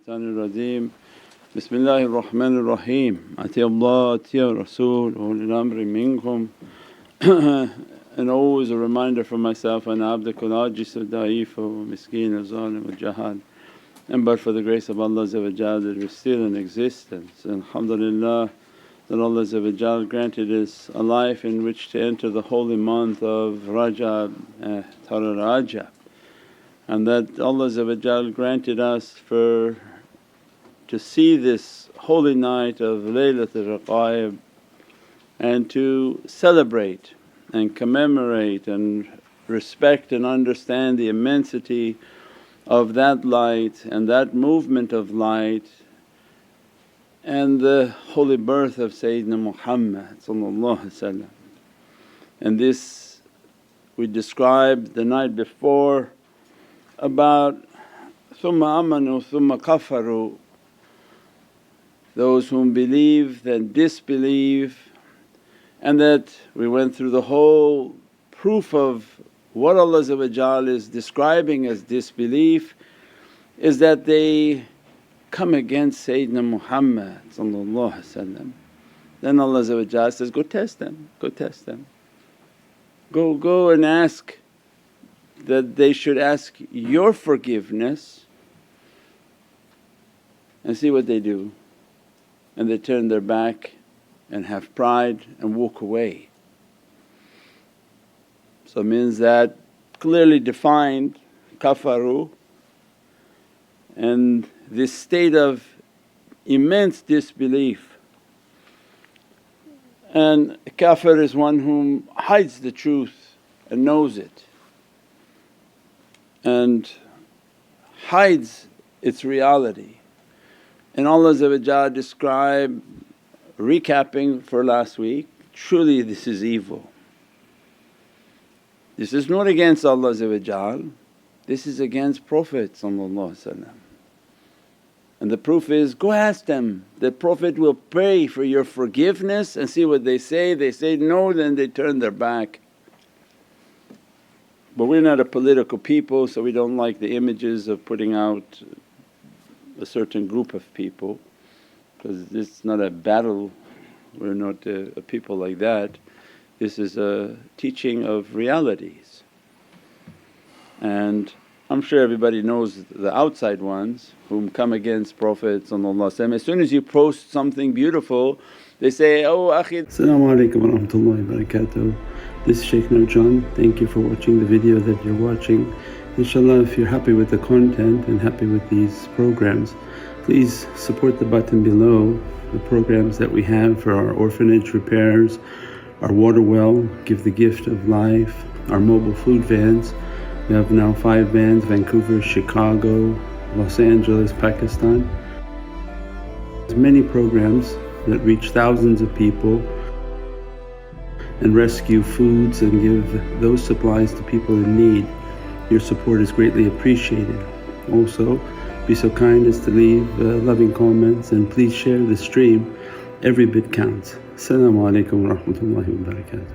Shaitanir Rajeem. Bismillahir Rahmanir Rahim. Ati Allah, ati ya Rasul, ulil amri minkum. And always a reminder for myself, ana abdukul ajiz da'if wa miskeen wa zalim wa jahal. And but for the grace of Allah that we're still in existence. And alhamdulillah that Allah granted us a life in which to enter the holy month of Rajab, Rajab. And that Allah granted us to see this holy night of Laylatul Raghaib and to celebrate and commemorate and respect and understand the immensity of that light and that movement of light and the holy birth of Sayyidina Muhammad. And this we described the night before about thumma amanu thumma kafaru, those whom believe then disbelieve, and that we went through the whole proof of what Allah is describing as disbelief is that they come against Sayyidina Muhammad. Then Allah says, go test them, go test them. Go and ask that they should ask your forgiveness and see what they do. And they turn their back and have pride and walk away. So it means that clearly defined kafaru, and this state of immense disbelief. And kafir is one whom hides the truth and knows it and hides its reality. And Allah described, recapping for last week, truly this is evil. This is not against Allah, this is against Prophet. And the proof is, go ask them, the Prophet will pray for your forgiveness and see what they say. They say no, then they turn their back. But we're not a political people, so we don't like the images of putting out a certain group of people, because it's not a battle, we're not a people like that. This is a teaching of realities. And I'm sure everybody knows the outside ones whom come against Prophet. As soon as you post something beautiful they say, oh akhi. As-salamu alaykum wa rahmatullahi wa barakatuh. This is Shaykh Nurjan. Thank you for watching the video that you're watching. Inshallah, if you're happy with the content and happy with these programs, please support the button below, the programs that we have for our orphanage repairs, our water well, Give the Gift of Life, our mobile food vans. We have now 5 vans: Vancouver, Chicago, Los Angeles, Pakistan. There's many programs that reach thousands of people and rescue foods and give those supplies to people in need. Your support is greatly appreciated. Also, be so kind as to leave loving comments and please share the stream. Every bit counts. As-salamu alaykum wa rahmatullahi wa barakatuh.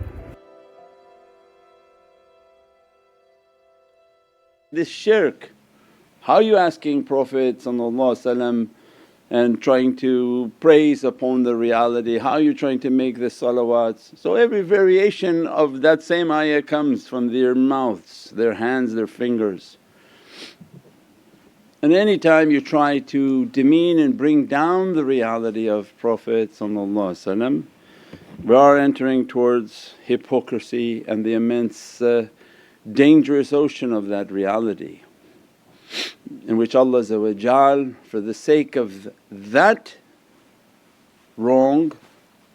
This shirk, how are you asking Prophet and trying to praise upon the reality, how are you trying to make the salawats? So every variation of that same ayah comes from their mouths, their hands, their fingers. And any time you try to demean and bring down the reality of Prophet, we are entering towards hypocrisy and the immense dangerous ocean of that reality, in which Allah for the sake of that wrong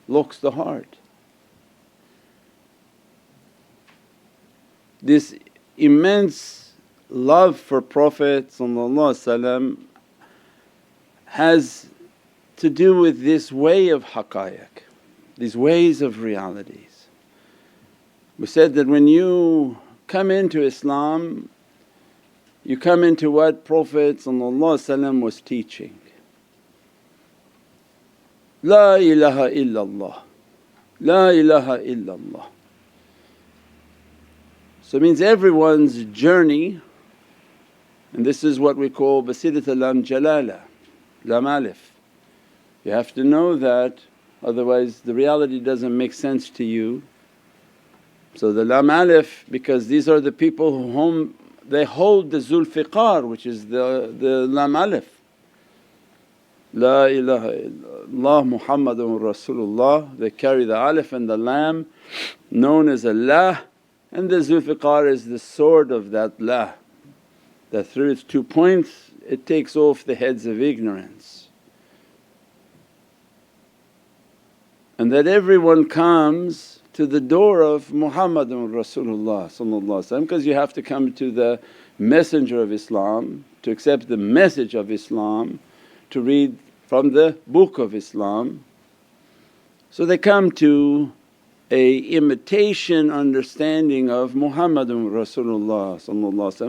locks the heart. This immense love for Prophet has to do with this way of haqqaiq, these ways of realities. We said that when you come into Islam, you come into what Prophet was teaching. La ilaha illallah, La ilaha illallah. So it means everyone's journey, and this is what we call basirat al-jalala, Lam alif. You have to know that, otherwise the reality doesn't make sense to you. So the lam alif, because these are the people whom they hold the Zulfiqar, which is the lam alif. La ilaha illallah Muhammadun Rasulullah, they carry the alif and the lam, known as Allah, and the Zulfiqar is the sword of that La, that through its 2 points it takes off the heads of ignorance. And that everyone comes to the door of Muhammadun Rasulullah because you have to come to the messenger of Islam to accept the message of Islam, to read from the book of Islam. So they come to a imitation understanding of Muhammadun Rasulullah.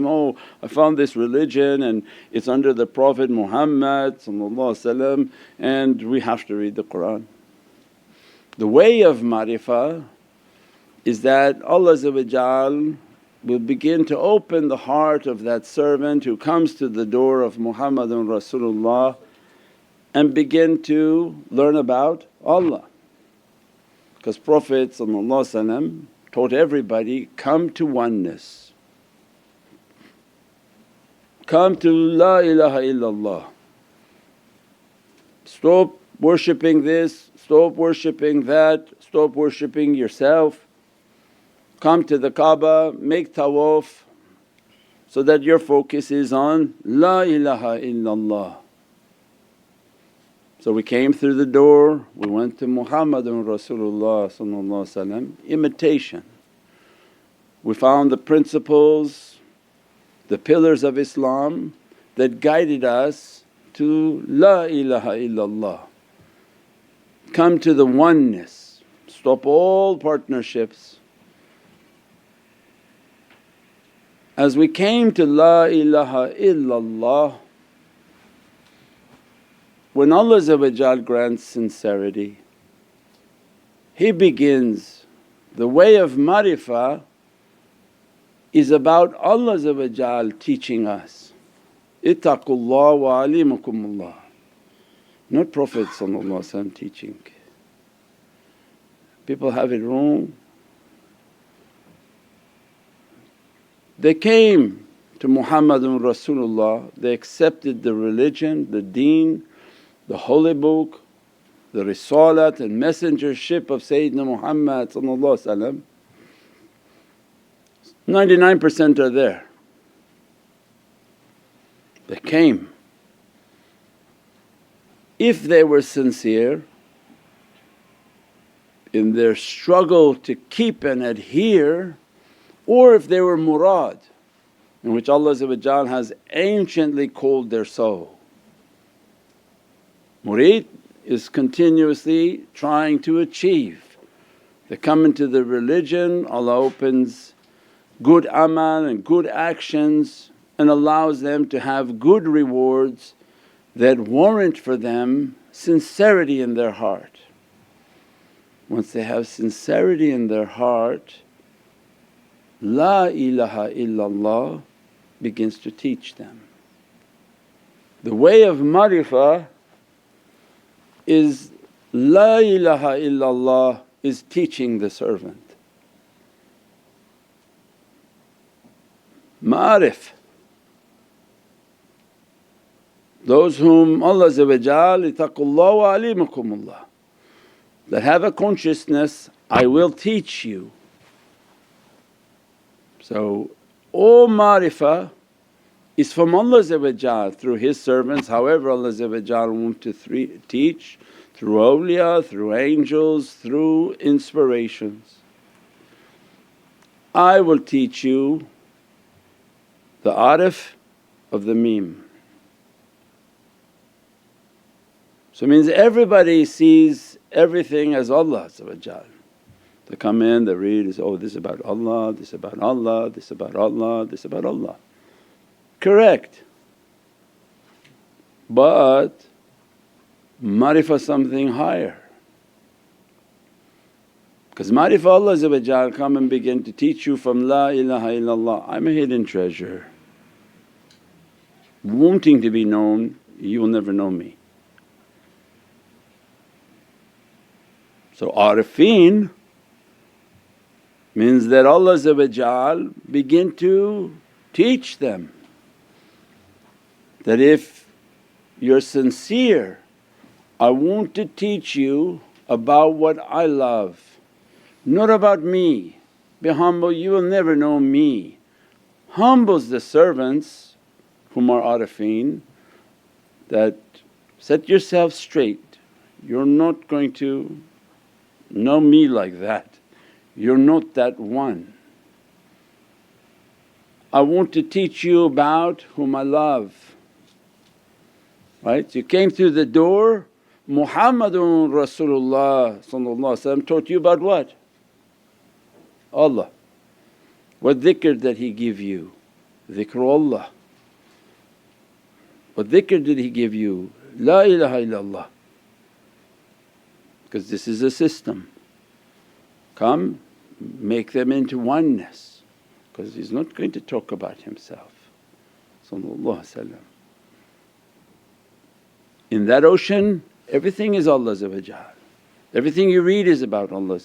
Oh, I found this religion and it's under the Prophet Muhammad and we have to read the Qur'an. The way of ma'rifah is that Allah will begin to open the heart of that servant who comes to the door of Muhammadun Rasulullah and begin to learn about Allah. Because Prophet taught everybody, come to oneness, come to La ilaha illallah, stop worshipping this, stop worshipping that, stop worshipping yourself. Come to the Kaaba, make tawaf so that your focus is on La ilaha illallah. So we came through the door, we went to Muhammadun Rasulullah, imitation. We found the principles, the pillars of Islam that guided us to La ilaha illallah. Come to the oneness, stop all partnerships. As we came to La ilaha illallah, when Allah grants sincerity, He begins, the way of ma'rifah is about Allah teaching us, ittaqullah wa alimukumullah, not Prophet teaching. People have it wrong. They came to Muhammadun Rasulullah, they accepted the religion, the deen, the holy book, the risalat and messengership of Sayyidina Muhammad. 99% are there. They came. If they were sincere in their struggle to keep and adhere, or if they were murad, in which Allah has anciently called their soul. Murid is continuously trying to achieve. They come into the religion, Allah opens good amal and good actions and allows them to have good rewards that warrant for them sincerity in their heart. Once they have sincerity in their heart, La ilaha illallah begins to teach them. The way of ma'rifah is La ilaha illallah is teaching the servant. Ma'arif, those whom Allah ittaqullah wa alimukumullah, that have a consciousness, I will teach you. So all ma'rifah is from Allah through His servants, however Allah want to teach, through awliya, through angels, through inspirations. I will teach you the arif of the meme. So it means everybody sees everything as Allah. They come in, they read, oh this is about Allah, this is about Allah, this is about Allah, this is about Allah. Correct. But ma'rifah something higher. Because ma'rifah Allah come and begin to teach you from La ilaha illallah, I'm a hidden treasure. Wanting to be known, you will never know me. So arifin means that Allah begin to teach them that if you're sincere, I want to teach you about what I love, not about me. Be humble, you will never know me. Humbles the servants whom are arifin, that set yourself straight, you're not going to know me like that, you're not that one. I want to teach you about whom I love, right? You came through the door, Muhammadun Rasulullah taught you about what? Allah. What dhikr did He give you? Dhikrullah. What dhikr did He give you? La ilaha illallah. Because this is a system. Come, make them into oneness, because He's not going to talk about Himself. In that ocean, everything is Allah. Everything you read is about Allah.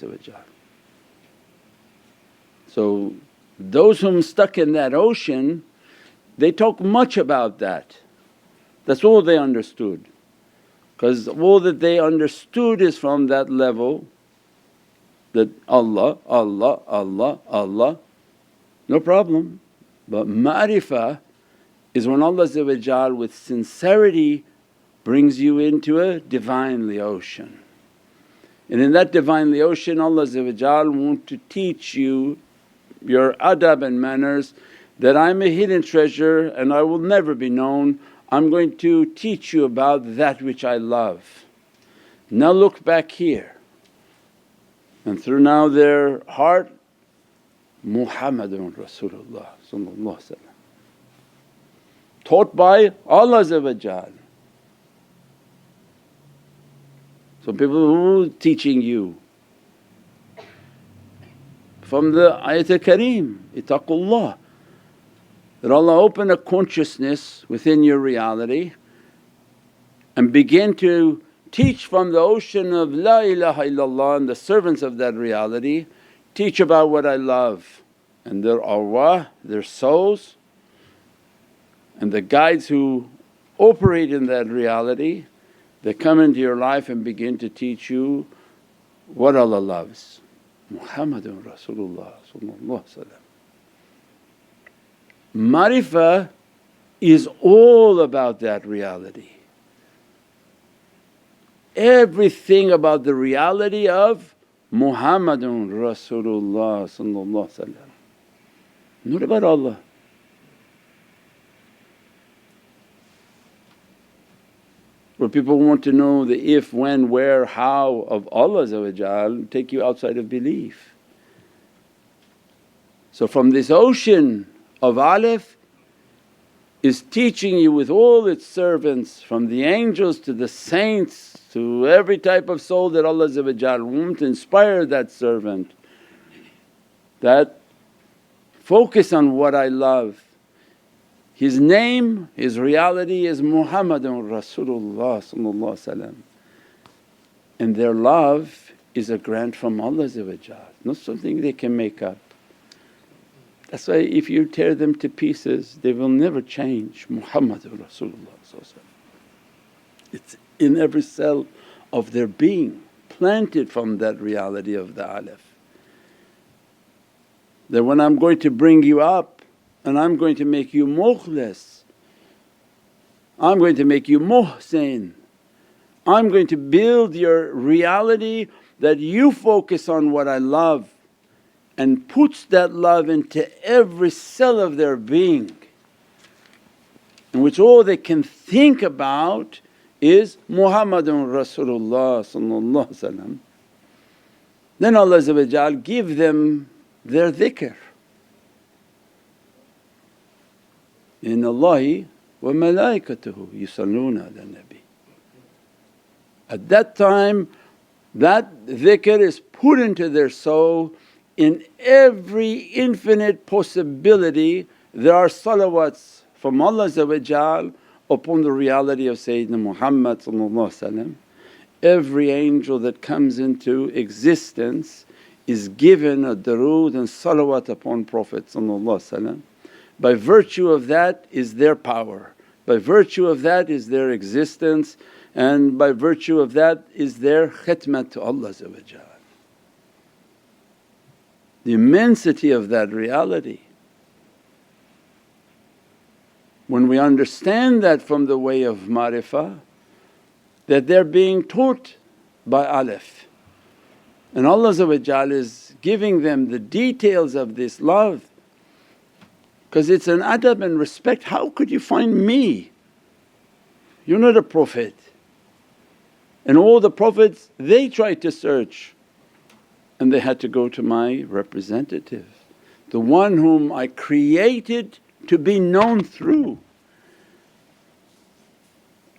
So those whom stuck in that ocean, they talk much about that. That's all they understood, because all that they understood is from that level, that Allah, Allah, Allah, Allah, no problem. But ma'rifah is when Allah with sincerity brings you into a Divinely ocean. And in that Divinely ocean Allah want to teach you your adab and manners, that I'm a hidden treasure and I will never be known. I'm going to teach you about that which I love. Now look back here, and through now their heart, Muhammadun Rasulullah taught by Allah. So people who teaching you from the ayatul kareem, ittaqullah, that Allah open a consciousness within your reality and begin to teach from the ocean of La ilaha illallah, and the servants of that reality teach about what I love, and their arwah, their souls, and the guides who operate in that reality, they come into your life and begin to teach you what Allah loves. Muhammadun Rasulullah. Marifah is all about that reality. Everything about the reality of Muhammadun Rasulullah, not about Allah. Where people want to know the if, when, where, how of Allah take you outside of belief. So from this ocean of Alif is teaching you with all its servants, from the angels to the saints to every type of soul that Allah want to inspire that servant, that focus on what I love. His name, His reality is Muhammadun Rasulullah, and their love is a grant from Allah, not something they can make up. That's why if you tear them to pieces they will never change. Muhammadun Rasulullah, it's in every cell of their being, planted from that reality of the alif. That when I'm going to bring you up and I'm going to make you mukhlis, I'm going to make you muhsin, I'm going to build your reality that you focus on what I love, and puts that love into every cell of their being, in which all they can think about is Muhammadun Rasulullah. Then Allah give them their dhikr. Inna Allahi wa malaikatuhu yusalluna ala nabi. At that time that dhikr is put into their soul. In every infinite possibility there are salawats from Allah upon the reality of Sayyidina Muhammad. Every angel that comes into existence is given a durood and salawat upon Prophet. By virtue of that is their power, by virtue of that is their existence, and by virtue of that is their khidmat to Allah. The immensity of that reality. When we understand that from the way of ma'rifah, that they're being taught by Alif, and Allah is giving them the details of this love, because it's an adab and respect. How could you find me? You're not a prophet. And all the prophets they tried to search and they had to go to my representative, the one whom I created to be known through.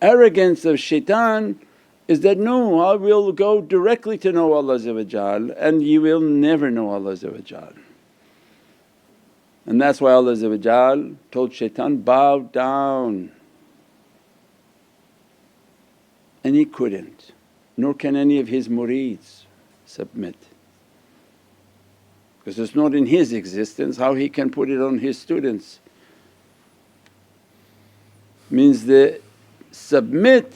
Arrogance of shaitan is that, no, I will go directly to know Allah and you will never know Allah. And that's why Allah told shaitan, bow down, and he couldn't, nor can any of his mureeds submit. Because it's not in his existence, how he can put it on his students? Means the submit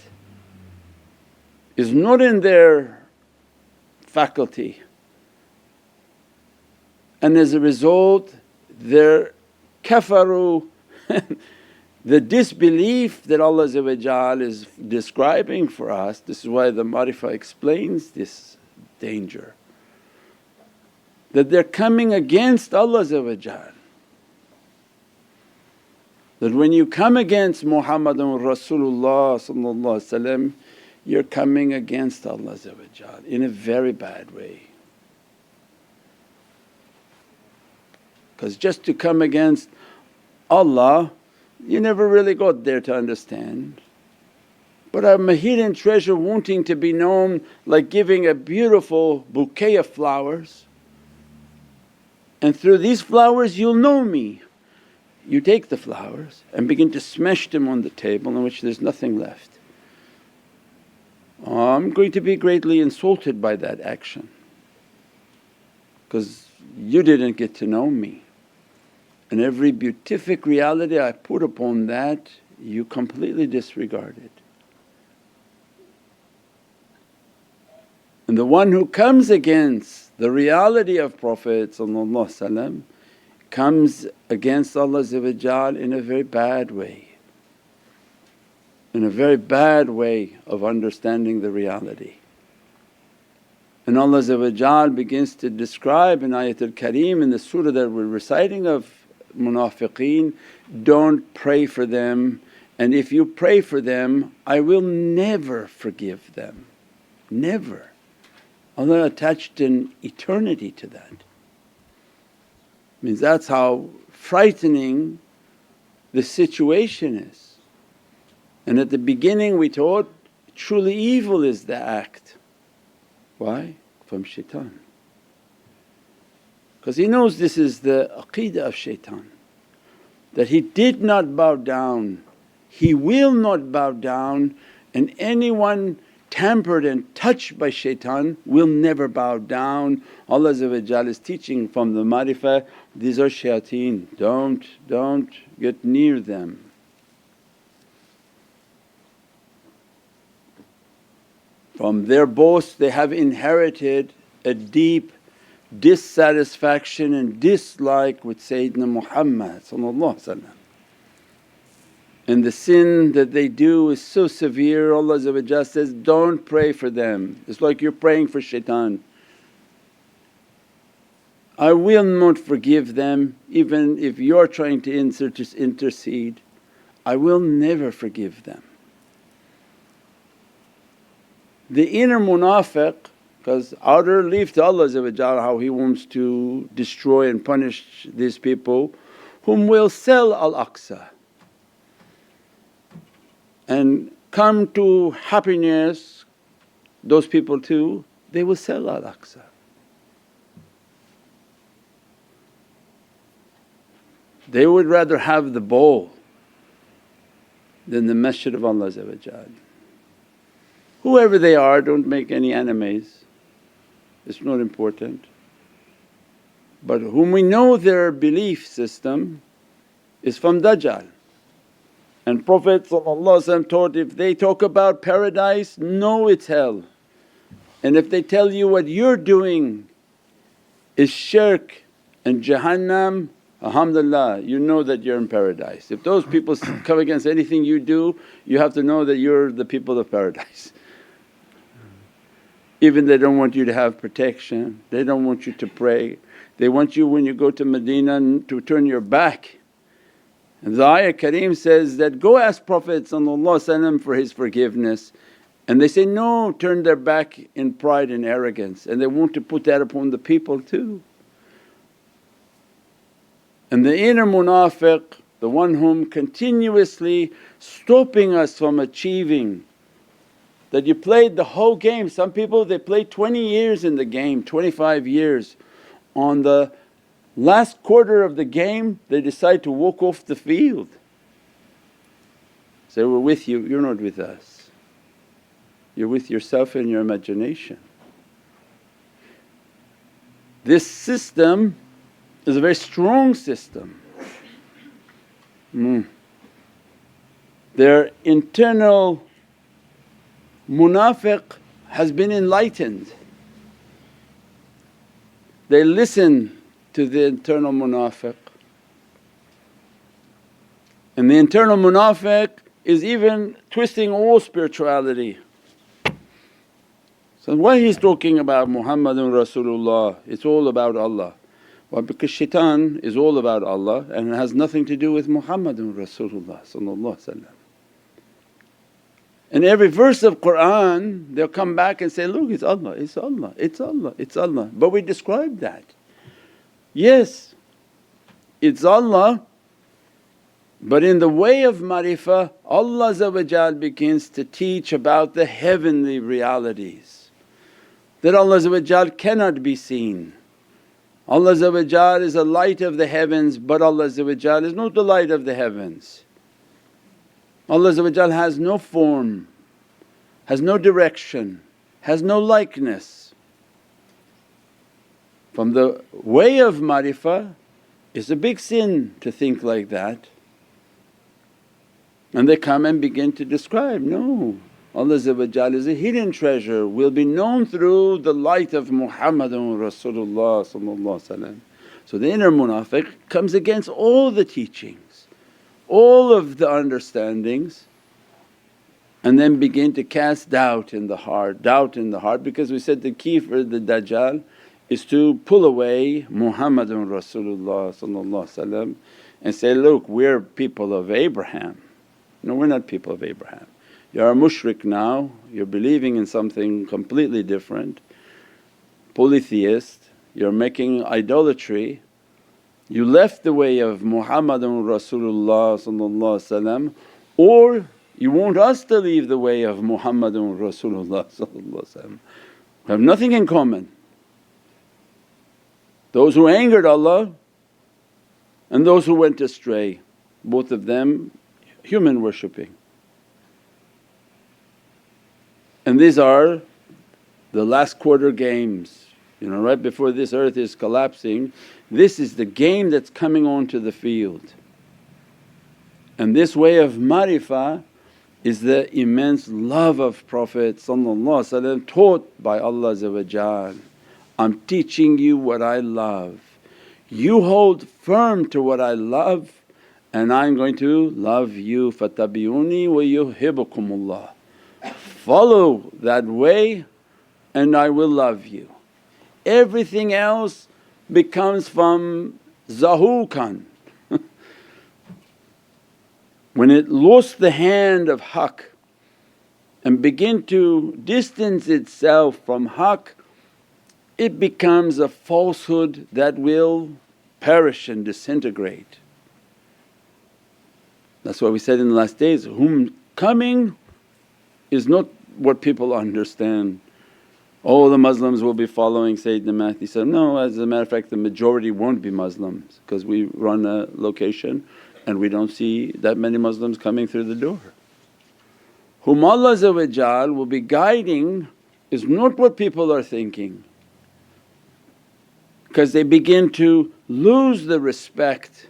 is not in their faculty, and as a result their kafaru the disbelief that Allah is describing for us. This is why the ma'rifah explains this danger, that they're coming against Allah. That when you come against Muhammadun Rasulullah you're coming against Allah in a very bad way. Because just to come against Allah you never really got there to understand. But I'm a hidden treasure wanting to be known, like giving a beautiful bouquet of flowers, and through these flowers you'll know me. You take the flowers and begin to smash them on the table in which there's nothing left. I'm going to be greatly insulted by that action because you didn't get to know me. And every beatific reality I put upon that you completely disregarded. And the one who comes against the reality of Prophet comes against Allah in a very bad way, in a very bad way of understanding the reality. And Allah begins to describe in Ayatul Kareem in the surah that we're reciting of munafiqeen, don't pray for them, and if you pray for them I will never forgive them, never. Allah attached an eternity to that. Means that's how frightening the situation is. And at the beginning we taught truly evil is the act. Why? From shaitan. Because he knows this is the aqeedah of shaitan, that he did not bow down, he will not bow down, and anyone tampered and touched by shaitan will never bow down. Allah is teaching from the ma'rifah, these are shayateen, don't get near them. From their boast they have inherited a deep dissatisfaction and dislike with Sayyidina Muhammad. And the sin that they do is so severe, Allah says, don't pray for them. It's like you're praying for shaitan. I will not forgive them even if you're trying to intercede, I will never forgive them. The inner munafiq, because outer leave to Allah how He wants to destroy and punish these people, whom will sell Al-Aqsa and come to happiness, those people too, they will sell Al-Aqsa. They would rather have the bowl than the masjid of Allah. Whoever they are, don't make any enemies, it's not important. But whom we know their belief system is from Dajjal. And Prophet taught, if they talk about paradise, know it's hell. And if they tell you what you're doing is shirk and Jahannam, alhamdulillah, you know that you're in paradise. If those people come against anything you do, you have to know that you're the people of paradise. Even they don't want you to have protection, they don't want you to pray, they want you when you go to Medina to turn your back. And the ayah Kareem says that, go ask Prophet for his forgiveness, and they say, no, turn their back in pride and arrogance, and they want to put that upon the people too. And the inner munafiq, the one whom continuously stopping us from achieving, that you played the whole game. Some people they play 20 years in the game, 25 years. On the last quarter of the game they decide to walk off the field. Say, we're with you, you're not with us. You're with yourself and your imagination. This system is a very strong system. Their internal munafiq has been enlightened. They listen to the internal munafiq. And the internal munafiq is even twisting all spirituality. So why he's talking about Muhammadun Rasulullah, it's all about Allah. Why? Because shaitan is all about Allah and it has nothing to do with Muhammadun Rasulullah. And every verse of Qur'an they'll come back and say, look, it's Allah, it's Allah, it's Allah, it's Allah. But we describe that. Yes, it's Allah, but in the way of marifah Allah begins to teach about the heavenly realities. That Allah cannot be seen. Allah is a light of the heavens, but Allah is not the light of the heavens. Allah has no form, has no direction, has no likeness. From the way of marifah it's a big sin to think like that. And they come and begin to describe, no, Allah is a hidden treasure, will be known through the light of Muhammadun Rasulullah. So the inner munafiq comes against all the teachings, all of the understandings, and then begin to cast doubt in the heart, because we said the key for the Dajjal is to pull away Muhammadun Rasulullah and say, look, we're people of Abraham. No, we're not people of Abraham. You're a mushrik now, you're believing in something completely different, polytheist, you're making idolatry. You left the way of Muhammadun Rasulullah, or you want us to leave the way of Muhammadun Rasulullah. We have nothing in common. Those who angered Allah and those who went astray, both of them human worshipping. And these are the last quarter games, right before this earth is collapsing, this is the game that's coming onto the field. And this way of marifah is the immense love of Prophet taught by Allah. I'm teaching you what I love, you hold firm to what I love and I'm going to love you. فَتَبِعُونِي وَيُحِبُّكُمُ اللَّهُ. Follow that way and I will love you. Everything else becomes from zahukan. When it lost the hand of haqq and begin to distance itself from haqq, it becomes a falsehood that will perish and disintegrate. That's why we said in the last days, whom coming is not what people understand. Oh, the Muslims will be following Sayyidina Mahdi. So no, as a matter of fact the majority won't be Muslims because we run a location and we don't see that many Muslims coming through the door. whom Allah will be guiding is not what people are thinking, because they begin to lose the respect.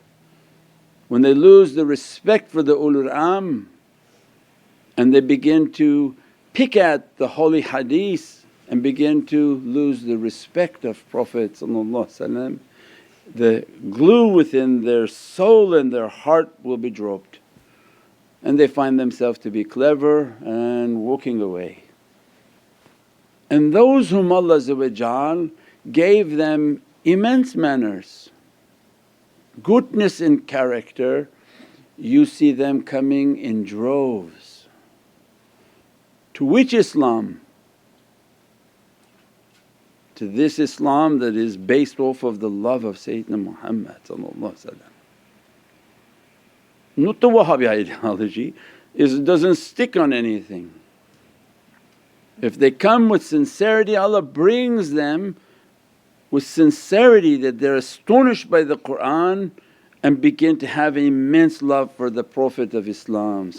When they lose the respect for the ulul amr and they begin to pick at the holy hadith and begin to lose the respect of Prophet, the glue within their soul and their heart will be dropped, and they find themselves to be clever and walking away. And those whom Allah gave them immense manners, goodness in character, you see them coming in droves. To which Islam? To this Islam that is based off of the love of Sayyidina Muhammad. Not the Wahhabi ideology, it doesn't stick on anything. If they come with sincerity, Allah brings them with sincerity that they're astonished by the Qur'an and begin to have immense love for the Prophet of Islam.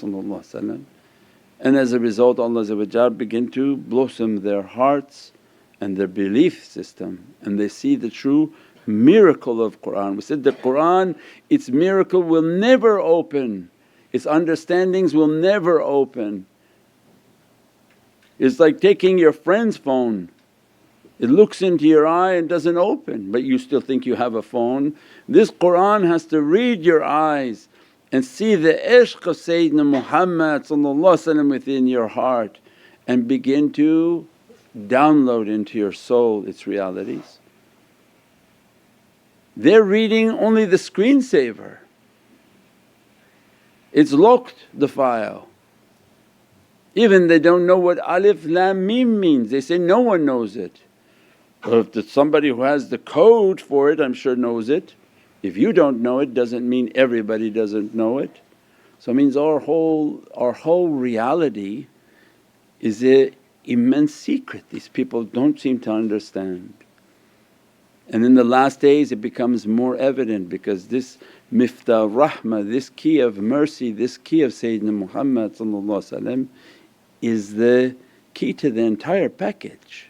And as a result Allah begin to blossom their hearts and their belief system, and they see the true miracle of Qur'an. We said the Qur'an, its miracle will never open, its understandings will never open. It's like taking your friend's phone, it looks into your eye and doesn't open but you still think you have a phone. This Qur'an has to read your eyes and see the ishq of Sayyidina Muhammad within your heart and begin to download into your soul its realities. They're reading only the screensaver, it's locked the file. Even they don't know what alif lam mim means, they say no one knows it. Or if there's somebody who has the code for it I'm sure knows it. If you don't know it doesn't mean everybody doesn't know it. So it means our whole reality is an immense secret these people don't seem to understand. And in the last days it becomes more evident because this miftah rahmah, this key of mercy, this key of Sayyidina Muhammad is the key to the entire package.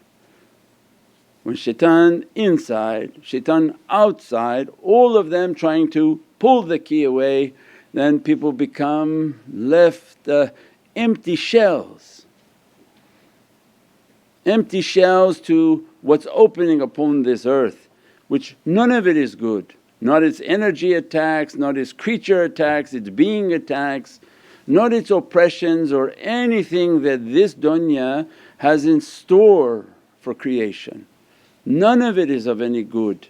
When shaitan inside, shaitan outside, all of them trying to pull the key away, then people become left empty shells. Empty shells to what's opening upon this earth, which none of it is good. Not its energy attacks, not its creature attacks, its being attacks, not its oppressions or anything that this dunya has in store for creation. None of it is of any good,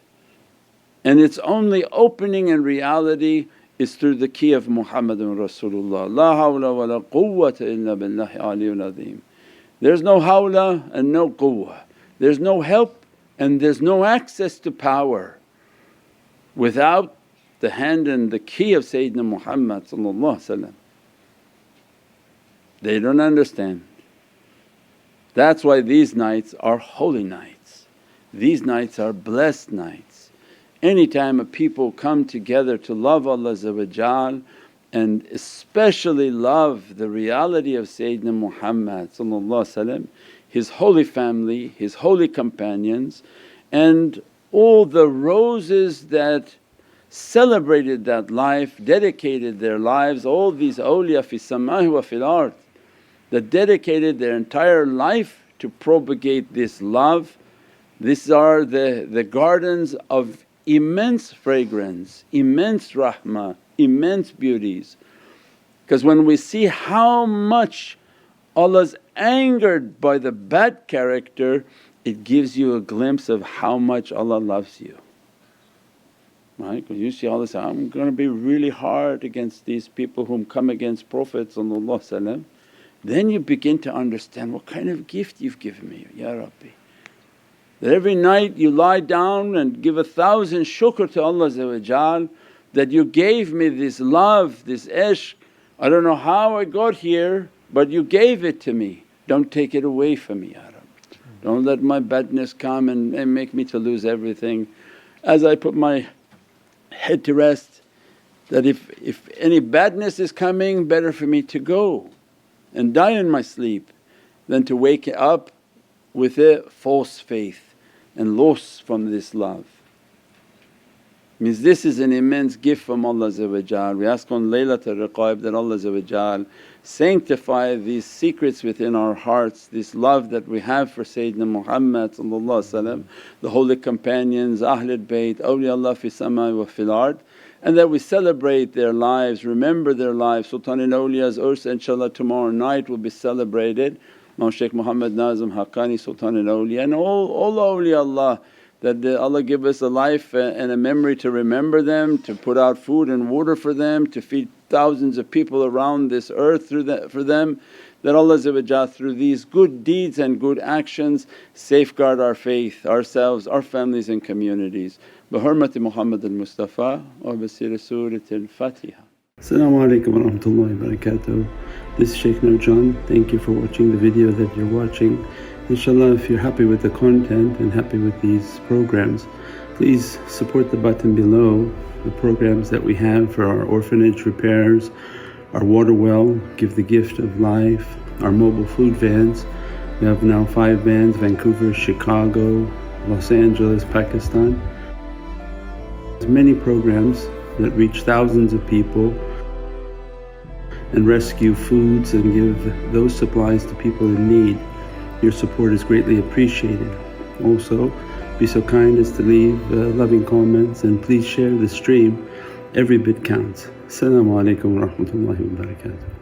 and its only opening in reality is through the key of Muhammadun Rasulullah. La hawla wa la quwwata illa billahi aliyyul azim. There's no hawla and no quwwah, there's no help and there's no access to power without the hand and the key of Sayyidina Muhammad. They don't understand. That's why these nights are holy nights, these nights are blessed nights. Anytime a people come together to love Allah and especially love the reality of Sayyidina Muhammad, his holy family, his holy companions, and all the roses that celebrated that life, dedicated their lives, all these awliya fi samai wa fil ard that dedicated their entire life to propagate this love. These are the gardens of immense fragrance, immense rahmah, immense beauties. Because when we see how much Allah's angered by the bad character, it gives you a glimpse of how much Allah loves you, right? Because you see Allah say, I'm going to be really hard against these people whom come against Prophet. Then you begin to understand what kind of gift you've given me, Ya Rabbi. That every night you lie down and give 1,000 shukr to Allah that you gave me this love, this ishq. I don't know how I got here but you gave it to me, don't take it away from me, Ya Rabbi. Don't let my badness come and make me to lose everything. As I put my head to rest, that if any badness is coming, better for me to go. and die in my sleep than to wake up with a false faith and loss from this love. Means this is an immense gift from Allah. We ask on Laylatul Raghaib that Allah sanctify these secrets within our hearts, this love that we have for Sayyidina Muhammad, the holy companions, Ahlul Bayt, awliyaullah fi samai wa fil ard, and that we celebrate their lives, remember their lives. Sultanul Awliya's Urs inshaAllah tomorrow night will be celebrated. Mawlana Shaykh Muhammad Nazim Haqqani Sultanul Awliya and all awliyaullah, that Allah give us a life and a memory to remember them, to put out food and water for them, to feed thousands of people around this earth for them. That Allah through these good deeds and good actions safeguard our faith, ourselves, our families and communities. Bi hurmati Muhammad al-Mustafa wa bi siri Surat al-Fatiha. As-salamu alaykum wa rahmatullahi wa barakatuh. This is Shaykh Nurjan. Thank you for watching the video that you're watching. Inshallah, if you're happy with the content and happy with these programs, please support the button below, the programs that we have for our orphanage repairs, our water well, Give the Gift of Life, our mobile food vans. We have now 5 vans: Vancouver, Chicago, Los Angeles, Pakistan. There's many programs that reach thousands of people and rescue foods and give those supplies to people in need. Your support is greatly appreciated. Also, be so kind as to leave loving comments and please share the stream. Every bit counts. As-salamu alaykum wa rahmatullahi wa barakatuh.